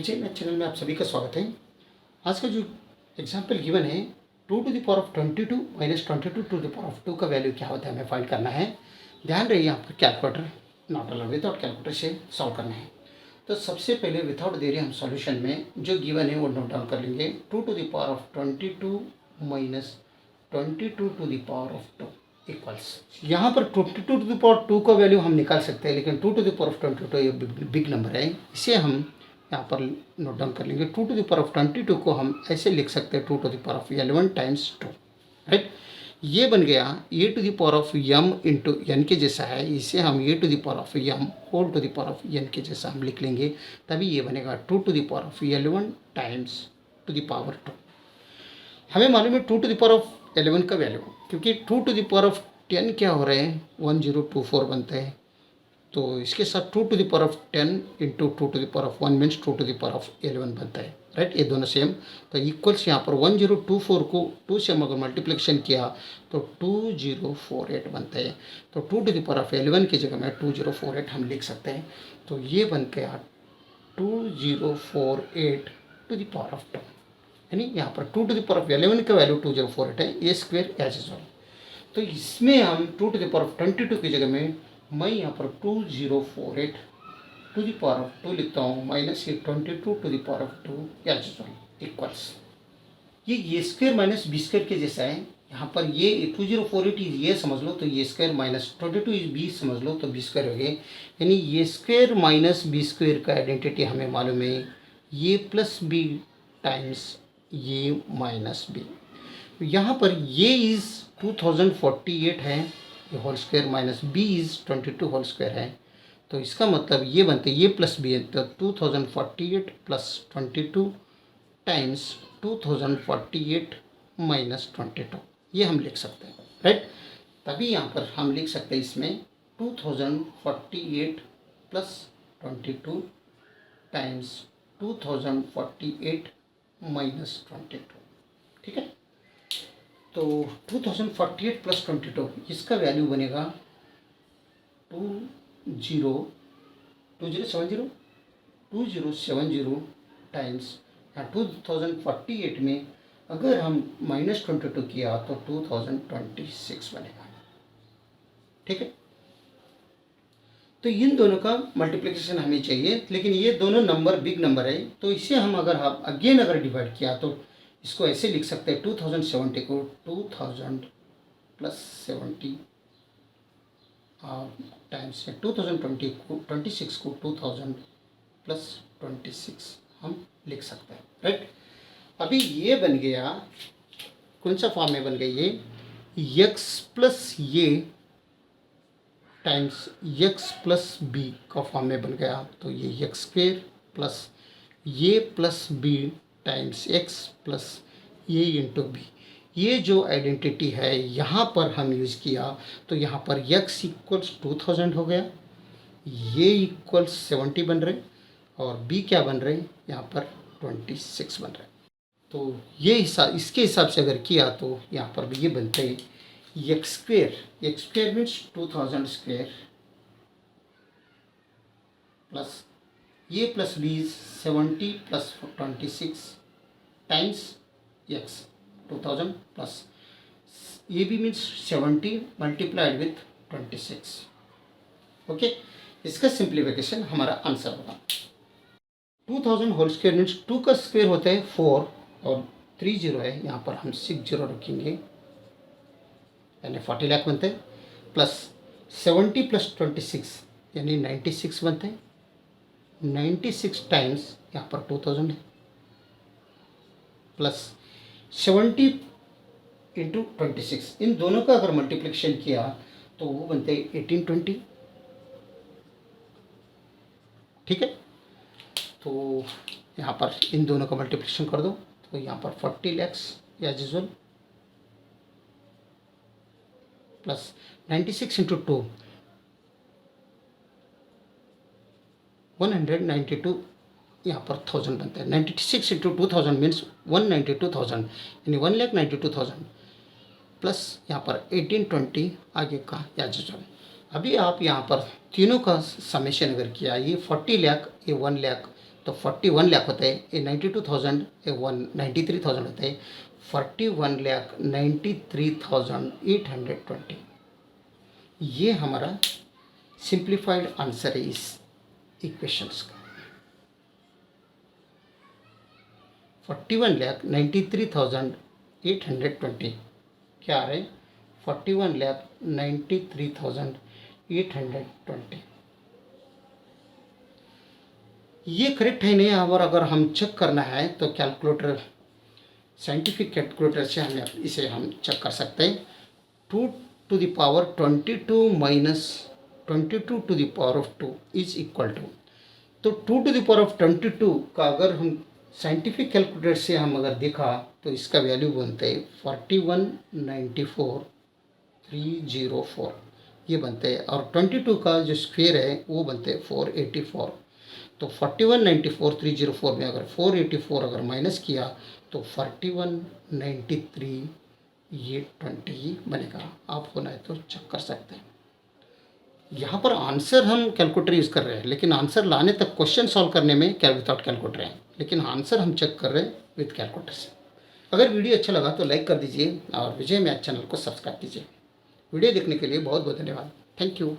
जी मेरे चैनल में आप सभी का स्वागत है। आज का जो एग्जाम्पल गिवन है 2 to the power of 22 minus 22 to the power of 2 का वैल्यू क्या होता है हमें फाइंड करना है। ध्यान रहे यहाँ पर calculator not allowed, without calculator से सॉल्व करना है। तो सबसे पहले विदाउट देरी हम सॉल्यूशन में जो गिवन है वो नोट डाउन कर लेंगे। 2 to the power of 22 minus 22 to the power of 2 equals, यहाँ पर 22 टू द पावर 2 का वैल्यू हम निकाल सकते हैं, लेकिन 2 टू द पावर ऑफ 22 ये बिग नंबर है, इसे हम यहाँ पर नोट डाउन कर लेंगे। 2 टू द पावर ऑफ 22 को हम ऐसे लिख सकते हैं 2 to the power of 11 times 2, right. ये बन गया A to the power of M into N के जैसा है, इसे हम A to the power of M whole to the power of N के जैसा हम लिख लेंगे, तभी ये बनेगा 2 to the power of 11 times to the power 2। हमें मालूम है 2 टू द पावर ऑफ 11 का वैल्यू, क्योंकि 2 टू द पावर ऑफ 10 क्या हो रहे हैं 1024 बनते हैं, तो इसके साथ 2 to the power of 10 into 2 to the power of 1 means 2 to the power of 11 बनता है, राइट। ये दोनों सेम, तो इक्वल्स यहाँ पर 1024 को 2 से हम अगर मल्टीप्लिकेशन किया तो 2048 बनते हैं। तो 2 टू द पावर ऑफ 11 की जगह में 2048 हम लिख सकते हैं, तो ये बन गया 2048 टू द पावर ऑफ 2, यानी यहाँ पर 2 टू द पावर ऑफ 11 का वैल्यू 2048 है, ए स्क्वेयर एज इज। तो इसमें हम 2 टू द पावर ऑफ 22 की जगह में मैं यहाँ पर 2048 टू द पावर ऑफ 2 लिखता हूँ, माइनस ये 22 to the power of 2 as equals, ये A square minus B square के जैसा है। यहाँ पर ये 2048 ये समझ लो तो a square minus 22 is b समझ लो तो बी स्क्वेयर हो गए, यानी a square minus B square का आइडेंटिटी हमें मालूम है a plus b times a minus b. यहाँ पर ये इज़ 2048 है a whole square, minus b is 22 whole square है, तो इसका मतलब ये बनते ये प्लस बी है, तो 2048 प्लस 22 टाइम्स 2048 माइनस 22 ये हम लिख सकते हैं, राइट। तभी यहाँ पर हम लिख सकते हैं इसमें 2048 प्लस 22 टाइम्स 2048 माइनस 22, ठीक है। तो 2048 प्लस 22 इसका वैल्यू बनेगा 2070 टाइम्स 2048 में अगर हम माइनस 22 किया तो 2026 बनेगा, ठीक है। तो इन दोनों का मल्टीप्लिकेशन हमें चाहिए, लेकिन ये दोनों नंबर बिग नंबर है, तो इसे हम अगर अगर डिवाइड किया तो इसको ऐसे लिख सकते हैं 2070 को 2000 प्लस 70 टाइम्स 2020 को 26 को 2000 प्लस 26 हम लिख सकते हैं, राइट। अभी ये बन गया कौन सा फॉर्म में बन गई ये x plus a times x plus b का फॉर्म में बन गया, तो ये x स्क्वेयर प्लस ये plus b times x plus a into b. ये जो आइडेंटिटी है यहाँ पर हम यूज़ किया तो यहाँ पर x इक्वल्स 2000 हो गया, ये इक्वल्स 70 बन रहे और b क्या बन रहे यहाँ पर 26 बन रहे। तो ये हिसाब इसके हिसाब से अगर किया तो यहाँ पर भी ये बनते हैं x square means 2000 square plus ये plus B 70 plus 26 times x 2000 plus ये भी मीन्स 70 मल्टीप्लाइड विथ 26, ओके। इसका सिंप्लीफिकेशन हमारा आंसर होगा 2000 होल स्क्वायर मीन्स 2 का स्क्वायर होता है 4 और 3 जीरो है, यहाँ पर हम 6 जीरो रखेंगे यानी 40 लाख बनते हैं, प्लस 70 प्लस 26 यानी 96 बनते हैं, 96 टाइम्स यहाँ पर 2000 है, प्लस 70 इंटू 26, इन दोनों का अगर मल्टीप्लिकेशन किया तो वो बनते हैं 1820, ठीक है। तो यहाँ पर इन दोनों का मल्टीप्लिकेशन कर दो तो यहाँ पर 40 lakhs as usual plus 96 into 2 192 यहाँ पर 1000 बनता है, 96 इंटू 2000 मीन्स 192,000 यानी 1,92,000 प्लस यहाँ पर 1820 आगे का एज यूजुअल। अभी आप यहाँ पर तीनों का समेशन अगर किया ये 40 लाख ये 1 लाख तो 41 लाख होता है, ये 92,000 ये 193,000 होता है, 41,93,820। ये हमारा सिंप्लीफाइड आंसर है इस इक्वेशंस का। 41,93,820 क्या आ रहा है? 41,93,820। ये करेक्ट है नहीं, और अगर हम चेक करना है तो कैलकुलेटर, साइंटिफिक कैलकुलेटर से इसे हम चेक कर सकते हैं। 2 to the power 22 minus 22 to the power of 2 is equal to, तो 2 to the power of 22 का अगर हम साइंटिफिक कैलकुलेटर से हम अगर देखा तो इसका वैल्यू बनता है 4194,304 ये बनते हैं, और 22 का जो स्क्वायर है वो बनते हैं 484। तो 4194,304 में अगर 484 अगर माइनस किया तो 4193,820 बनेगा। आप होना है तो चेक कर सकते हैं। यहाँ पर आंसर हम कैलकुलेटर यूज़ कर रहे हैं, लेकिन आंसर लाने तक क्वेश्चन सॉल्व करने में क्या विदाउट कैलकुलेटर है, लेकिन आंसर हम चेक कर रहे हैं विद कैलकुलेटर से। अगर वीडियो अच्छा लगा तो लाइक कर दीजिए और विजय मैथ चैनल को सब्सक्राइब कीजिए। वीडियो देखने के लिए बहुत बहुत धन्यवाद। Thank you.